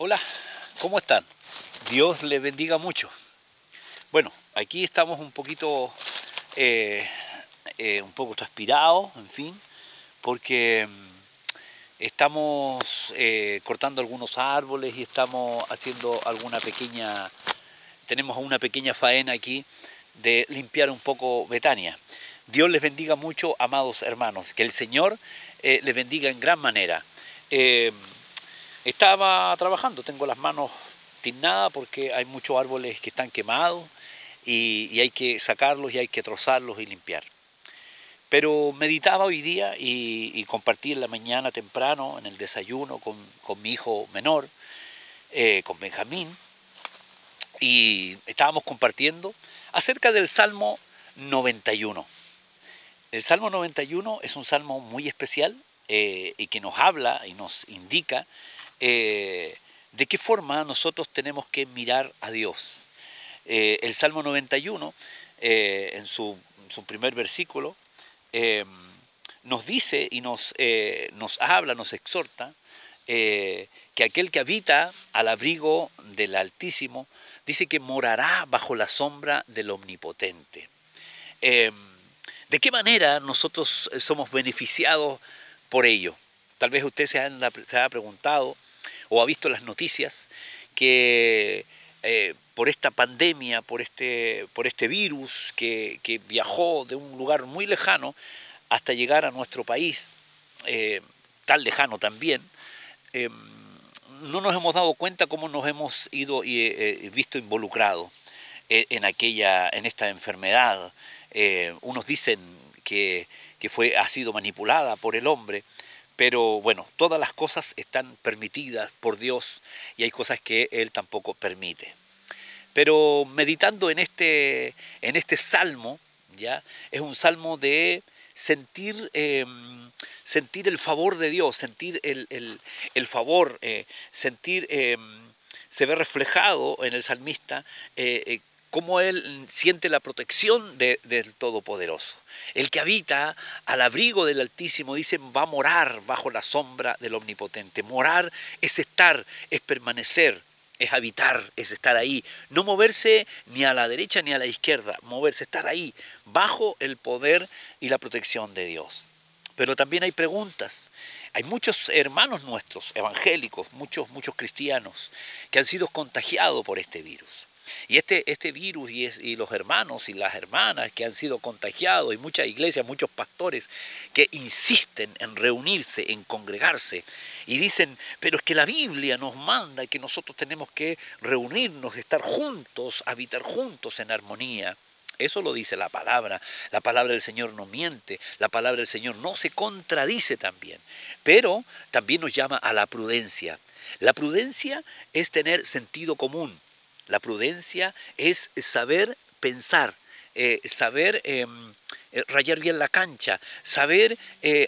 Hola, ¿cómo están? Dios les bendiga mucho. Bueno, aquí estamos eh, un poco transpirados, en fin, porque estamos cortando algunos árboles y estamos haciendo tenemos una pequeña faena aquí de limpiar un poco Betania. Dios les bendiga mucho, amados hermanos, que el Señor les bendiga en gran manera. Eh, Estaba trabajando, tengo las manos tiznadas porque hay muchos árboles que están quemados y hay que sacarlos y hay que trozarlos y limpiar. Pero meditaba hoy día y compartí en la mañana temprano en el desayuno con mi hijo menor, con Benjamín, y estábamos compartiendo acerca del Salmo 91. El Salmo 91 es un salmo muy especial y que nos habla y nos indica de qué forma nosotros tenemos que mirar a Dios. El Salmo 91, en su primer versículo, eh, nos dice y nos habla, nos exhorta, que aquel que habita al abrigo del Altísimo, dice que morará bajo la sombra del Omnipotente. Eh, ¿De qué manera nosotros somos beneficiados por ello? Tal vez usted se ha preguntado o ha visto las noticias que por esta pandemia, por este virus que viajó de un lugar muy lejano hasta llegar a nuestro país, eh, tan lejano también, eh, no nos hemos dado cuenta cómo nos hemos ido y visto involucrados en esta enfermedad. Unos dicen que ha sido manipulada por el hombre, pero bueno, todas las cosas están permitidas por Dios y hay cosas que Él tampoco permite. Pero meditando en este salmo, ¿ya? Es un salmo de sentir, sentir el favor de Dios, sentir el favor, sentir, se ve reflejado en el salmista cómo él siente la protección del Todopoderoso. El que habita al abrigo del Altísimo, dice, va a morar bajo la sombra del Omnipotente. Morar es estar, es permanecer, es habitar, es estar ahí, no moverse ni a la derecha ni a la izquierda, moverse, estar ahí, bajo el poder y la protección de Dios. Pero también hay preguntas. Hay muchos hermanos nuestros, evangélicos, muchos cristianos, que han sido contagiados por este virus. Y este virus y los hermanos y las hermanas que han sido contagiados, y muchas iglesias, muchos pastores que insisten en reunirse, en congregarse, y dicen, pero es que la Biblia nos manda que nosotros tenemos que reunirnos, estar juntos, habitar juntos en armonía. Eso lo dice la palabra del Señor no miente, la palabra del Señor no se contradice también, pero también nos llama a la prudencia. La prudencia es tener sentido común, la prudencia es saber pensar, saber rayar bien la cancha, saber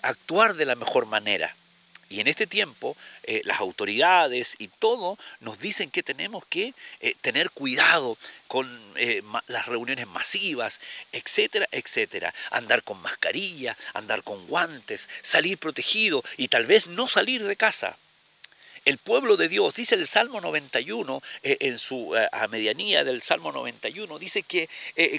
actuar de la mejor manera. Y en este tiempo las autoridades y todo nos dicen que tenemos que tener cuidado con las reuniones masivas, etcétera, etcétera. Andar con mascarilla, andar con guantes, salir protegido y tal vez no salir de casa. El pueblo de Dios, dice el Salmo 91, a medianía del Salmo 91, dice que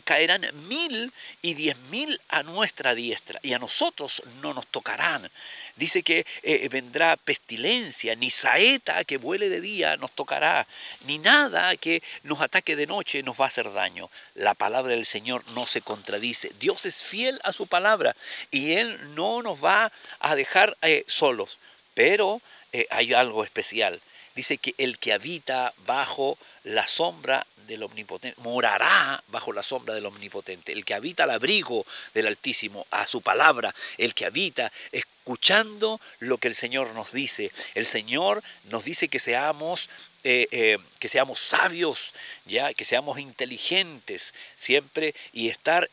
caerán 1000 y 10.000 a nuestra diestra y a nosotros no nos tocarán. Dice que vendrá pestilencia, ni saeta que vuele de día nos tocará, ni nada que nos ataque de noche nos va a hacer daño. La palabra del Señor no se contradice. Dios es fiel a su palabra y Él no nos va a dejar solos. Pero hay algo especial. Dice que el que habita bajo la sombra del Omnipotente, morará bajo la sombra del Omnipotente. El que habita al abrigo del Altísimo, a su palabra, el que habita escuchando lo que el Señor nos dice. El Señor nos dice que seamos sabios, ya, que seamos inteligentes siempre y estar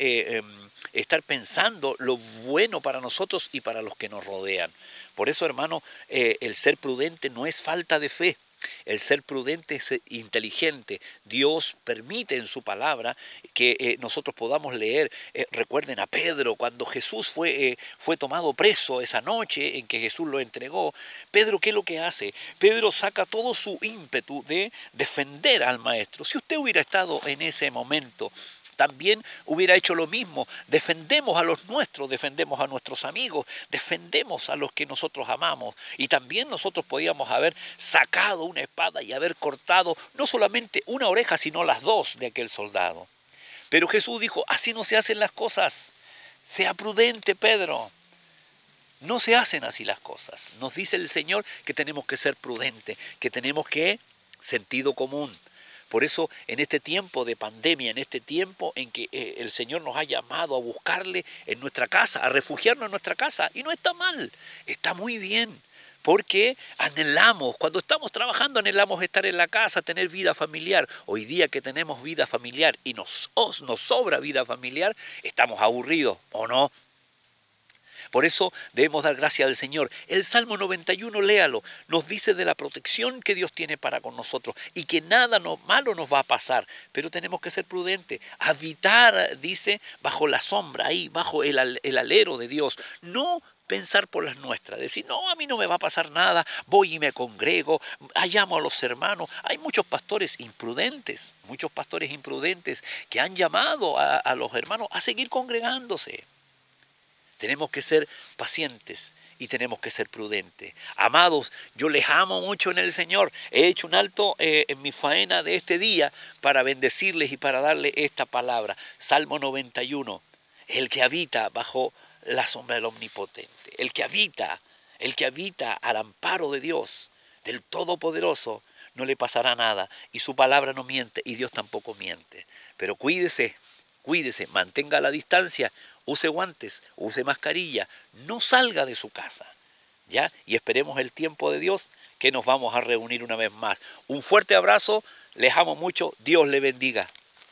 pensando lo bueno para nosotros y para los que nos rodean. Por eso, hermano, el ser prudente no es falta de fe. El ser prudente es ser inteligente. Dios permite en su palabra que nosotros podamos leer. Recuerden a Pedro, cuando Jesús fue tomado preso esa noche en que Jesús lo entregó. Pedro, ¿qué es lo que hace? Pedro saca todo su ímpetu de defender al maestro. Si usted hubiera estado en ese momento, también hubiera hecho lo mismo. Defendemos a los nuestros, defendemos a nuestros amigos, defendemos a los que nosotros amamos. Y también nosotros podíamos haber sacado una espada y haber cortado no solamente una oreja, sino las dos de aquel soldado. Pero Jesús dijo, así no se hacen las cosas. Sea prudente, Pedro. No se hacen así las cosas. Nos dice el Señor que tenemos que ser prudentes, que tenemos que sentido común. Por eso en este tiempo de pandemia, en este tiempo en que el Señor nos ha llamado a buscarle en nuestra casa, a refugiarnos en nuestra casa, y no está mal, está muy bien, porque anhelamos, cuando estamos trabajando anhelamos estar en la casa, tener vida familiar. Hoy día que tenemos vida familiar y nos sobra vida familiar, estamos aburridos, ¿o no? Por eso debemos dar gracias al Señor. El Salmo 91, léalo, nos dice de la protección que Dios tiene para con nosotros y que nada malo nos va a pasar, pero tenemos que ser prudentes, habitar, dice, bajo la sombra, ahí, bajo el alero de Dios, no pensar por las nuestras, decir, no, a mí no me va a pasar nada, voy y me congrego, llamo a los hermanos. Hay muchos pastores imprudentes que han llamado a los hermanos a seguir congregándose. Tenemos que ser pacientes y tenemos que ser prudentes. Amados, yo les amo mucho en el Señor. He hecho un alto en mi faena de este día para bendecirles y para darles esta palabra. Salmo 91. El que habita bajo la sombra del Omnipotente. El que habita al amparo de Dios, del Todopoderoso, no le pasará nada. Y su palabra no miente y Dios tampoco miente. Pero cuídese, mantenga la distancia. Use guantes, use mascarilla, no salga de su casa, ¿ya? Y esperemos el tiempo de Dios que nos vamos a reunir una vez más. Un fuerte abrazo, les amo mucho, Dios le bendiga.